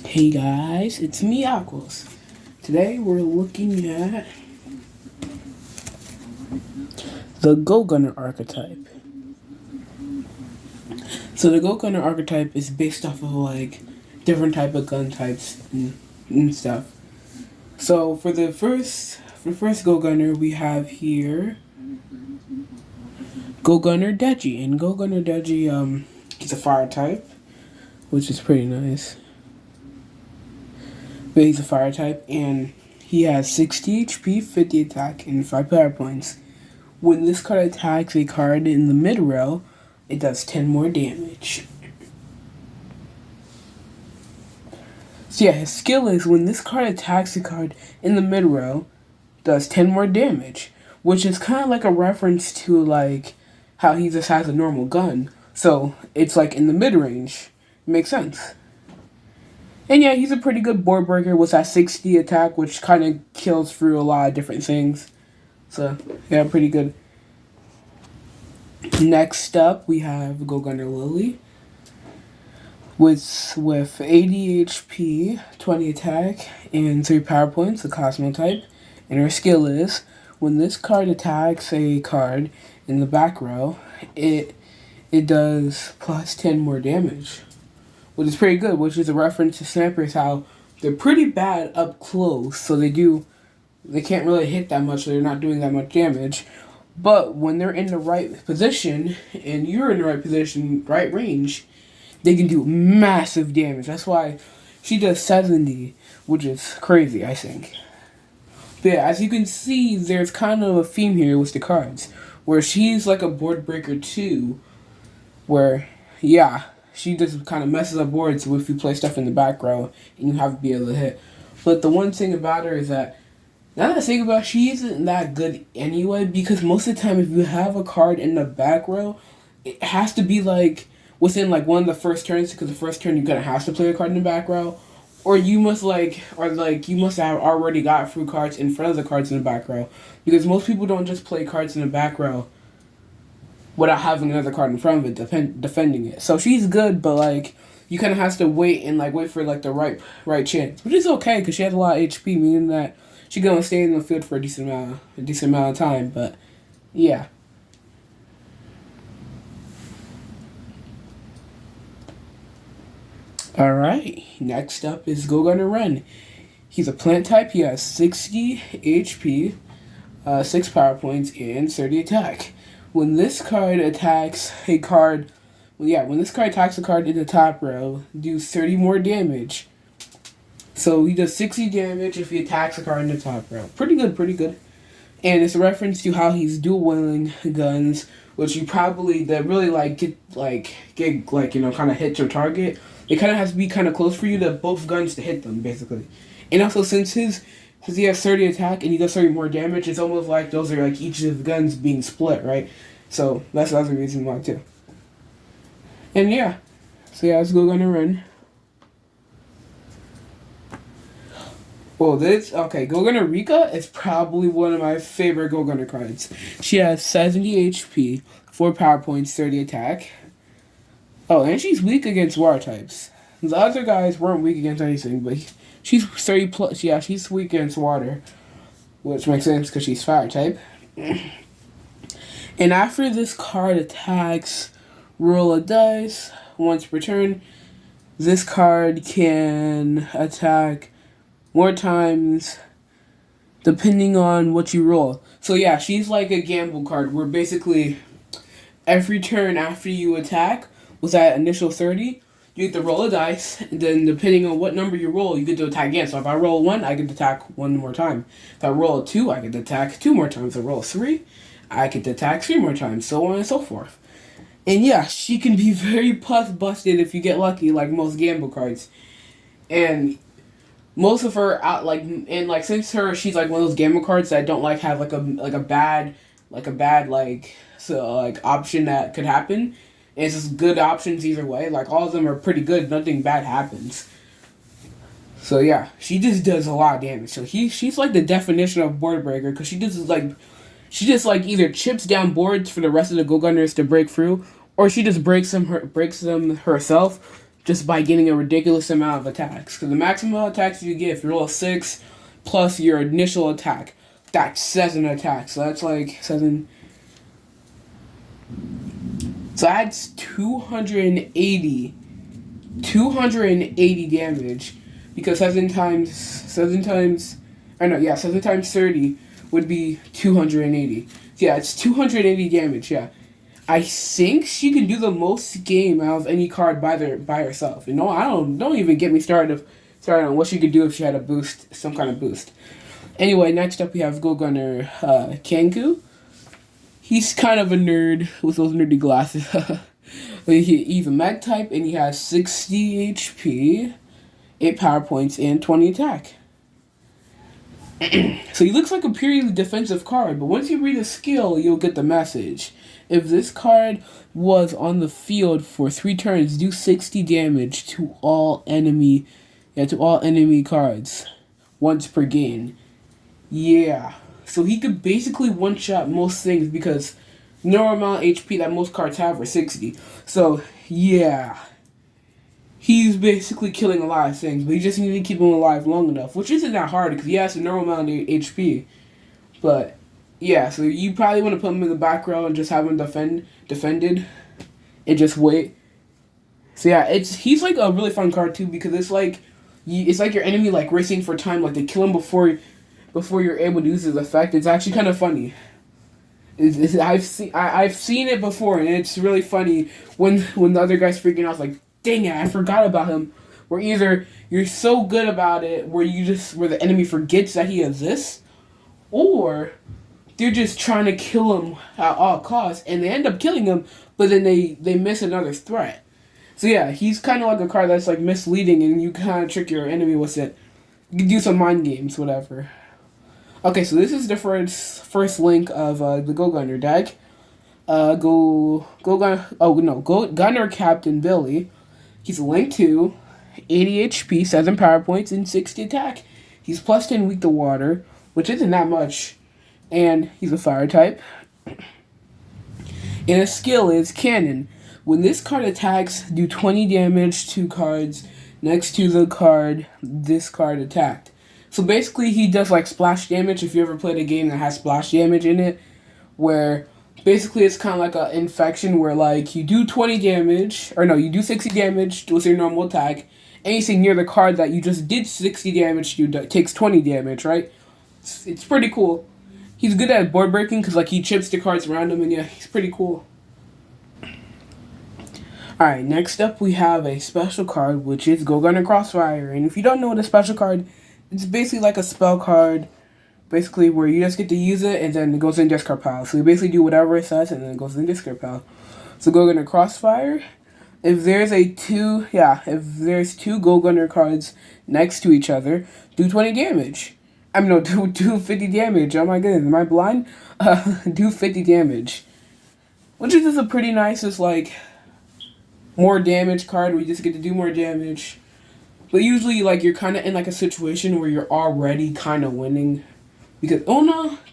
Hey guys, it's me, Aquos. Today we're looking at the Go Gunner archetype. So the Go Gunner archetype is based off of like different type of gun types and stuff. So for the first Go Gunner we have here Go Gunner Deji, and Go Gunner Deji he's a fire type, which is pretty nice. But he's a fire type and he has 60 HP, 50 attack, and 5 power points. When this card attacks a card in the mid row, it does 10 more damage. So yeah, his skill is when this card attacks a card in the mid row, does 10 more damage, which is kind of like a reference to like how he just has a normal gun. So it's like in the mid range. Makes sense. And yeah, he's a pretty good board breaker with that 60 attack, which kind of kills through a lot of different things. So yeah, pretty good. Next up, we have Go Gunner Lily with 80 HP, 20 attack, and 3 power points, the Cosmo type. And her skill is when this card attacks a card in the back row, it does plus 10 more damage, which is pretty good. Which is a reference to snipers, how they're pretty bad up close, so they can't really hit that much, so they're not doing that much damage. But when they're in the right position, and you're in the right position, right range, they can do massive damage. That's why she does 70, which is crazy, I think. But yeah, as you can see, there's kind of a theme here with the cards, where she's like a board breaker too, where, yeah, she just kind of messes up boards if you play stuff in the back row, and you have to be able to hit. But the one thing about her is that, now that I think about it, she isn't that good anyway, because most of the time if you have a card in the back row, it has to be like within like one of the first turns, because the first turn you're gonna have to play a card in the back row, or you must you must have already got through cards in front of the cards in the back row, because most people don't just play cards in the back row without having another card in front of it defending it. So she's good, but like you kind of have to wait for like the right chance, which is okay because she has a lot of HP, meaning that she's gonna stay in the field for a decent amount of time. But yeah. All right. Next up is Go Gunner Ren. He's a plant type. He has 60 HP, 6 power points, and 30 attack. When this card attacks a card, when this card attacks a card in the top row, do 30 more damage. So he does 60 damage if he attacks a card in the top row. Pretty good, pretty good. And it's a reference to how he's dual wielding guns, which you probably that really get kind of hit your target. It kind of has to be kind of close for you to both guns to hit them, basically. And also since he has 30 attack and he does 30 more damage, it's almost like those are like each of the guns being split, right? So that's the other reason why too. And yeah, so yeah, let's go Gunner Run. Well, Go Gunner Rika is probably one of my favorite Go Gunner cards. She has 70 HP, 4 power points, 30 attack. Oh, and she's weak against water types. The other guys weren't weak against anything, but she's 30 plus. Yeah, she's weak against water, which makes sense because she's fire type. And after this card attacks, roll a dice once per turn. This card can attack more times depending on what you roll. So yeah, she's like a gamble card where basically every turn after you attack with that initial 30, you get to roll a dice, and then depending on what number you roll, you get to attack again. So if I roll a 1, I get to attack 1 more time. If I roll a 2, I get to attack 2 more times. If I roll a 3, I get to attack 3 more times, so on and so forth. And yeah, she can be very busted if you get lucky, like most gamble cards. And most of her since she's like one of those gamble cards that don't like have a bad option that could happen. And it's just good options either way. Like all of them are pretty good. Nothing bad happens. So yeah, she just does a lot of damage. So she's like the definition of board breaker because she just either chips down boards for the rest of the Go Gunners to break through, or she just breaks them herself just by getting a ridiculous amount of attacks. Because the maximum amount of attacks you get if you're level 6 plus your initial attack, that's 7 attacks. So that's like 7. So that's 280 damage, because 7 times 30 would be 280. Yeah, it's 280 damage. Yeah, I think she can do the most game out of any card by herself. You know, don't even get me started on what she could do if she had a boost, some kind of boost. Anyway, next up we have Go Gunner Kenku. He's kind of a nerd with those nerdy glasses. He's a Meg type, and he has 60 HP, 8 power points, and 20 attack. So he looks like a purely defensive card, but once you read the skill, you'll get the message. If this card was on the field for 3 turns, do 60 damage to all enemy cards once per game. Yeah. So he could basically one-shot most things, because normal amount of HP that most cards have are 60. So, yeah. He's basically killing a lot of things, but you just need to keep him alive long enough, which isn't that hard, because he has a normal amount of HP. But, yeah, so you probably want to put him in the back row and just have him defended and just wait. So, yeah, he's like a really fun card, too, because it's like your enemy like racing for time, like they kill him before you're able to use his effect. It's actually kind of funny. I've seen it before, and it's really funny when the other guy's freaking out, like, dang it, I forgot about him. Where either you're so good about it where the enemy forgets that he exists, or they're just trying to kill him at all costs, and they end up killing him, but then they miss another threat. So yeah, he's kind of like a card that's like misleading, and you kind of trick your enemy with it. You can do some mind games, whatever. Okay, so this is the first link of the Go Gunner deck. Gunner Captain Billy. He's link 2, 80 HP, 7 power points, and 60 attack. He's plus 10 weak to water, which isn't that much, and he's a fire type. And his skill is Cannon. When this card attacks, do 20 damage to cards next to the card this card attacked. So basically, he does like splash damage. If you ever played a game that has splash damage in it, where basically it's kind of like an infection where like you do 20 damage, or no, you do 60 damage with your normal attack. Anything near the card that you just did 60 damage to takes 20 damage, right? It's pretty cool. He's good at board breaking because like he chips the cards around him, and yeah, he's pretty cool. Alright, next up we have a special card, which is Go Gunner Crossfire. And if you don't know what a special card, it's basically like a spell card, basically where you just get to use it and then it goes in discard pile. So you basically do whatever it says and then it goes in discard pile. So Go Gunner Crossfire. If there's two Go Gunner cards next to each other, do 20 damage. Do 50 damage. Oh my goodness, am I blind? Do 50 damage. Which is just a pretty nice, just like more damage card where you just get to do more damage. But usually, like, you're kind of in, like, a situation where you're already kind of winning. Because,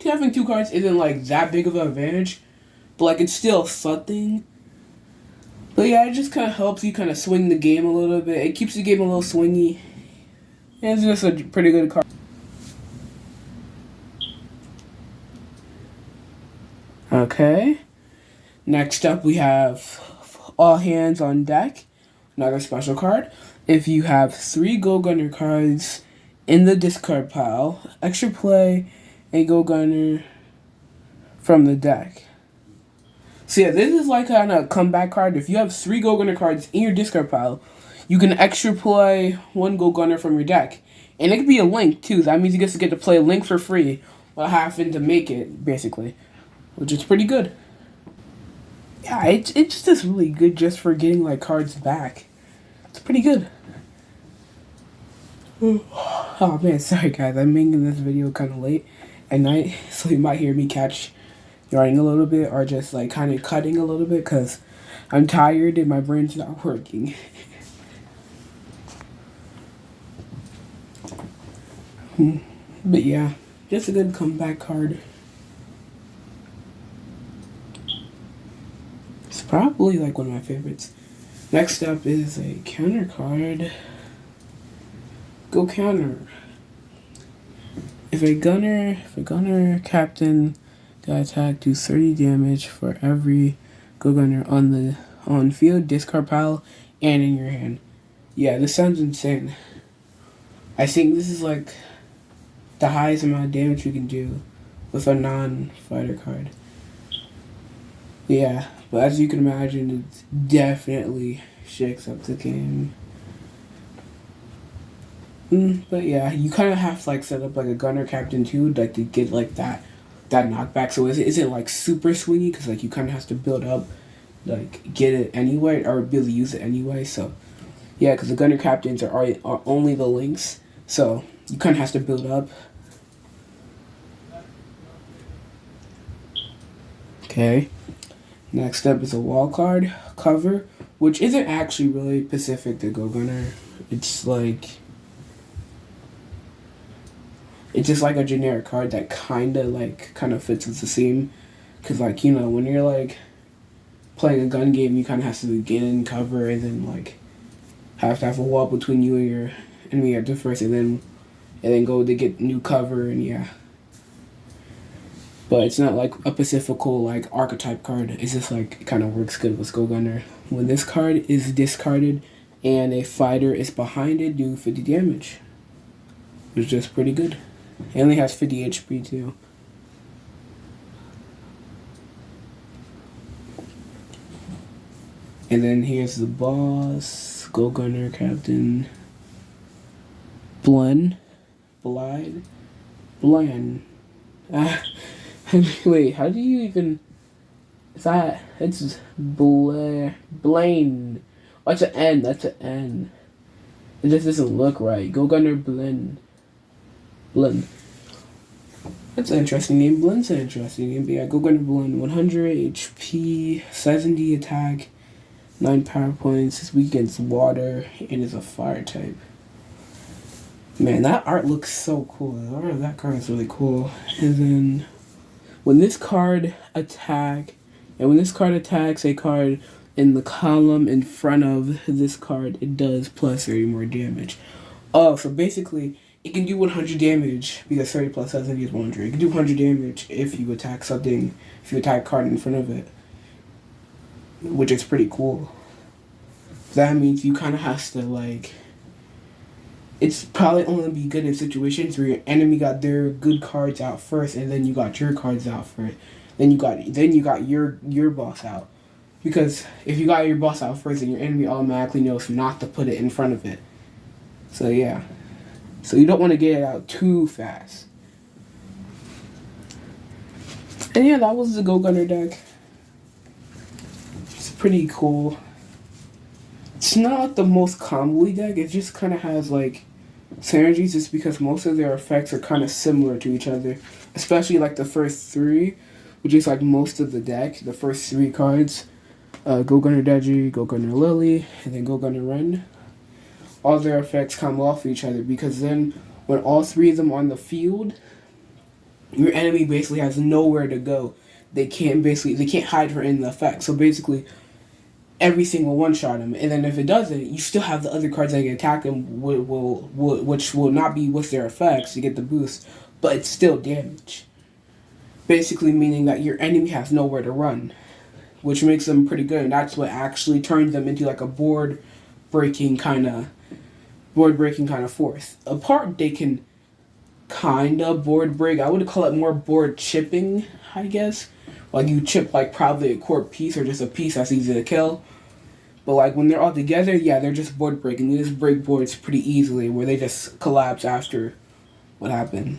having 2 cards isn't, like, that big of an advantage. But, like, it's still something. But, yeah, it just kind of helps you kind of swing the game a little bit. It keeps the game a little swingy. And it's just a pretty good card. Okay. Next up, we have All Hands on Deck. Another special card. If you have 3 Go Gunner cards in the discard pile, extra play a Go Gunner from the deck. So yeah, this is like kind of a comeback card. If you have 3 Go Gunner cards in your discard pile, you can extra play 1 Go Gunner from your deck. And it could be a link too. That means you get to play a link for free while having to make it, basically. Which is pretty good. Yeah, it's just really good just for getting like cards back. It's pretty good. Oh man, sorry guys, I'm making this video kind of late at night, so you might hear me catch yawning a little bit or just like kind of cutting a little bit because I'm tired and my brain's not working. But yeah, just a good comeback card. It's probably like one of my favorites. Next up is a counter card. Go counter. If a gunner captain got attacked, do 30 damage for every go gunner on field, discard pile, and in your hand. Yeah, this sounds insane. I think this is like the highest amount of damage you can do with a non-fighter card. Yeah, but as you can imagine, it definitely shakes up the game. But yeah, you kind of have to like set up like a gunner captain too, like to get like that knockback. So it isn't like super swingy because like you kind of have to build up, like get it anyway or be able to use it anyway. So yeah, because the gunner captains are only the links, so you kind of have to build up. Okay. Next up is a wall card cover, which isn't actually really specific to Go Gunner. It's just like a generic card that kind of fits with the theme, cause like you know when you're like playing a gun game, you kind of have to get in cover and then like have to have a wall between you and your enemy at the first, and then go to get new cover and yeah. But it's not like a specifical like archetype card. It's just like it kind of works good with Go Gunner. When this card is discarded and a fighter is behind it, do 50 damage. Which is just pretty good. It only has 50 HP too. And then here's the boss, Go Gunner Captain Bland. Wait, how do you even... It's Blaine. Oh, it's an N, that's an N. It just doesn't look right. Go Gunner Blend. That's an interesting name. Blend's an interesting name. But yeah, Go Gunner Blend. 100 HP, 70 attack, 9 power points. It's weak against water, and is a fire type. Man, that art looks so cool. The art of that card is really cool. And then, when this card attacks a card in the column in front of this card, it does plus 30 more damage. Oh, so basically, it can do 100 damage because 30 plus 70 is 100. It can do 100 damage if you attack a card in front of it, which is pretty cool. That means you kind of have to like... It's probably only be good in situations where your enemy got their good cards out first, and then you got your cards out first. Then you got your boss out. Because if you got your boss out first, then your enemy automatically knows not to put it in front of it. So yeah. So you don't want to get it out too fast. And yeah, that was the Go Gunner deck. It's pretty cool. It's not the most comboly deck. It just kind of has like synergies just because most of their effects are kind of similar to each other, especially like the first three, which is like most of the deck. The first three cards, Go Gunner Deji, Go Gunner Lily, and then Go Gunner Ren. All their effects come off each other because then when all three of them are on the field, your enemy basically has nowhere to go. They can't hide her in the effect. So basically, everything will one-shot him, and then if it doesn't, you still have the other cards that can attack him, which will not be with their effects to get the boost, but it's still damage. Basically meaning that your enemy has nowhere to run, which makes them pretty good, and that's what actually turns them into like a board-breaking kind of force. A part they can kind of board break. I would call it more board chipping, I guess. Like you chip like probably a core piece or just a piece that's easy to kill. But like when they're all together, yeah, they're just board breaking. They just break boards pretty easily where they just collapse after what happened.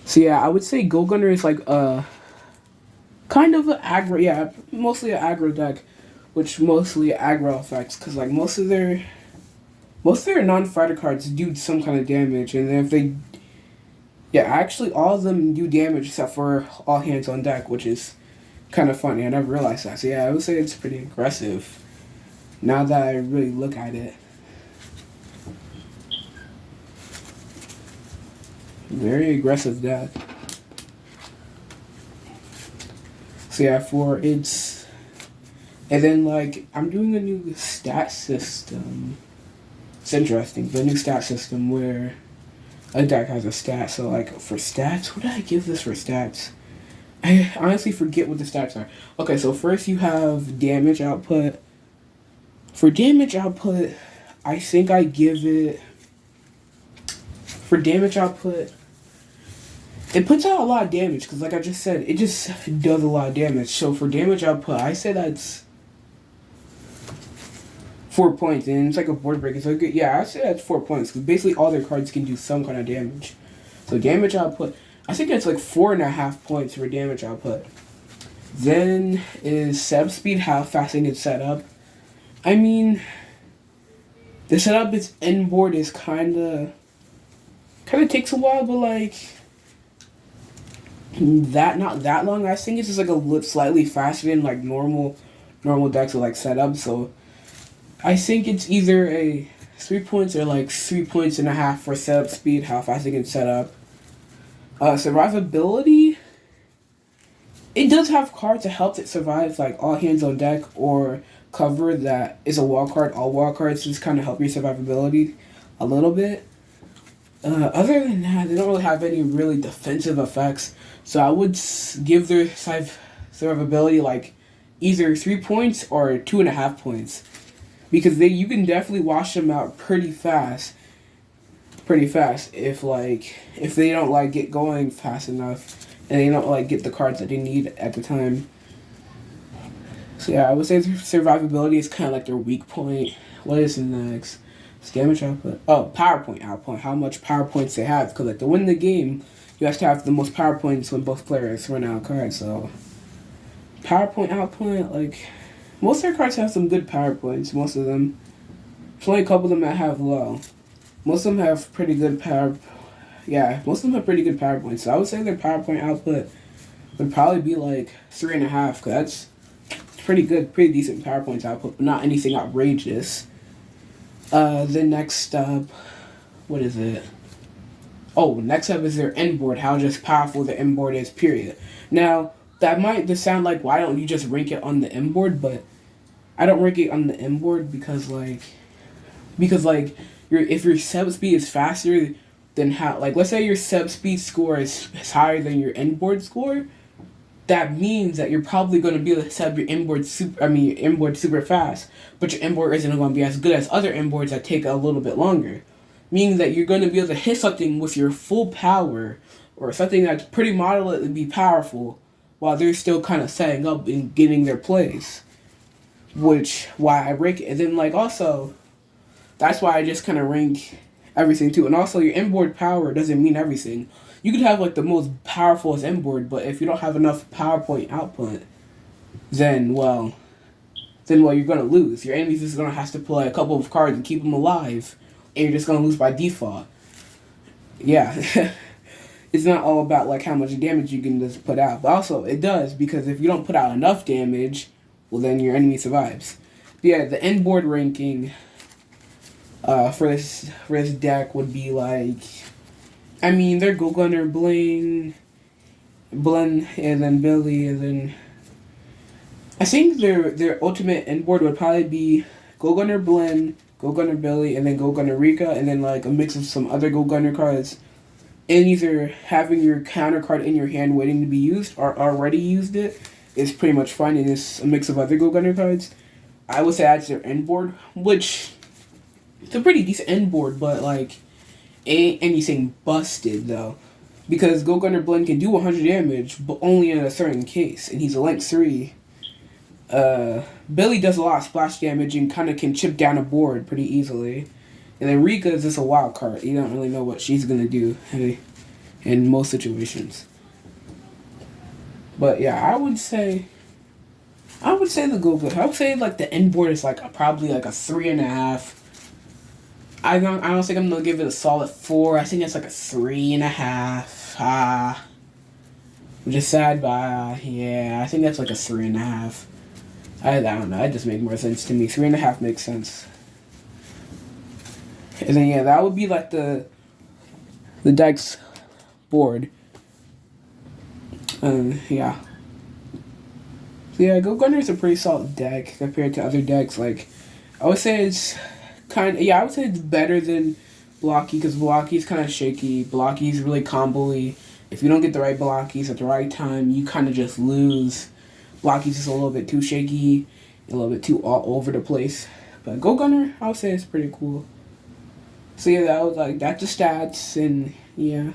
So yeah, I would say Go Gunner is like kind of an aggro, mostly an aggro deck, which mostly aggro effects, because like most of their non-fighter cards do some kind of damage, and then if they... Yeah, actually all of them do damage except for All Hands on Deck, which is kind of funny. I never realized that. So yeah, I would say it's pretty aggressive now that I really look at it. Very aggressive deck. So yeah, for its And then like I'm doing a new stat system. It's interesting. The new stat system where a deck has a stat. So like for stats, what did I give this for stats? I honestly forget what the stats are. Okay, so first you have damage output. For damage output, I think I give it for damage output. It puts out a lot of damage because, like I just said, it just does a lot of damage. So for damage output, I say that's 4 points, and it's like a board breaker. So yeah, I say that's 4 points because basically all their cards can do some kind of damage. So damage output, I think that's like 4.5 points for damage output. Then is setup speed, how fast they can set up. I mean, the setup its end board is kind of takes a while, but like that not that long. I think it's just like a slightly faster than like normal decks will like set up. So I think it's either a 3 points or like 3.5 points for setup speed, how fast they can set up. Survivability. It does have cards to help it survive, like all hands on deck or cover that is a wall card. All wall cards just kind of help your survivability a little bit. Other than that, they don't really have any really defensive effects. So I would give their survivability like either 3 points or 2.5 points, because you can definitely wash them out pretty fast. If they don't like get going fast enough and they don't like get the cards that they need at the time. So yeah, I would say survivability is kind of like their weak point. What is next? It's damage output. Oh, PowerPoint output. How much PowerPoints they have? Because like to win the game, you have to have the most PowerPoints when both players run out of cards. So PowerPoint output, like most of their cards have some good PowerPoints. Most of them. There's only a couple of them that have low. Most of them have pretty good power. Yeah, most of them have pretty good PowerPoints. So I would say their PowerPoint output would probably be like 3.5. Cause that's pretty good, pretty decent PowerPoint output, but not anything outrageous. Then next up, what is it? Oh, next up is their end board, how just powerful the end board is, period. Now, that might just sound like, why don't you just rank it on the end board? But I don't rank it on the end board because if your sub speed is faster than how, like, let's say your sub speed score is higher than your end board score, that means that you're probably going to be able to set up your inboard super fast, but your inboard isn't going to be as good as other inboards that take a little bit longer. Meaning that you're going to be able to hit something with your full power, or something that's pretty moderately powerful, while they're still kind of setting up and getting their plays. Which, why I rank it. And then, like, also, that's why I just kind of rank everything too. And also, your inboard power doesn't mean everything. You could have like the most powerful inboard, but if you don't have enough PowerPoint output, then you're gonna lose. Your enemy's just gonna have to play a couple of cards and keep them alive, and you're just gonna lose by default. Yeah, it's not all about like how much damage you can just put out, but also it does, because if you don't put out enough damage, well then your enemy survives. But yeah, the end board ranking for this deck would be like. I mean, they're Go Gunner, Blen, and then Billy, and then I think their ultimate end board would probably be Go Gunner, Blen, Go Gunner, Billy, and then Go Gunner, Rika, and then like a mix of some other Go Gunner cards, and either having your counter card in your hand waiting to be used or already used it is pretty much fine, and it's a mix of other Go Gunner cards. I would say that's their end board, which it's a pretty decent end board, but like. Ain't anything busted though, because Go Gunner Blend can do 100 damage, but only in a certain case, and he's a length 3. Billy does a lot of splash damage and kind of can chip down a board pretty easily, and then Rika is just a wild card. You don't really know what she's gonna do in most situations. But yeah, I would say the Go Gunner. I would say like the end board is like probably like a 3.5. I don't think I'm gonna give it a solid 4. I think it's like a 3.5. I'm just sad, but yeah, I think that's like a 3.5. I don't know. It just makes more sense to me. 3.5 makes sense. And then yeah, that would be like the deck's board. Yeah. So yeah, Go Gunner is a pretty solid deck compared to other decks. Like, I would say it's I would say it's better than Blocky because Blocky is kind of shaky. Blocky is really combo-y. If you don't get the right Blockies at the right time, you kind of just lose. Blocky's just a little bit too shaky, a little bit too all over the place. But Go Gunner, I would say it's pretty cool. So yeah, that was like that's the stats, and yeah.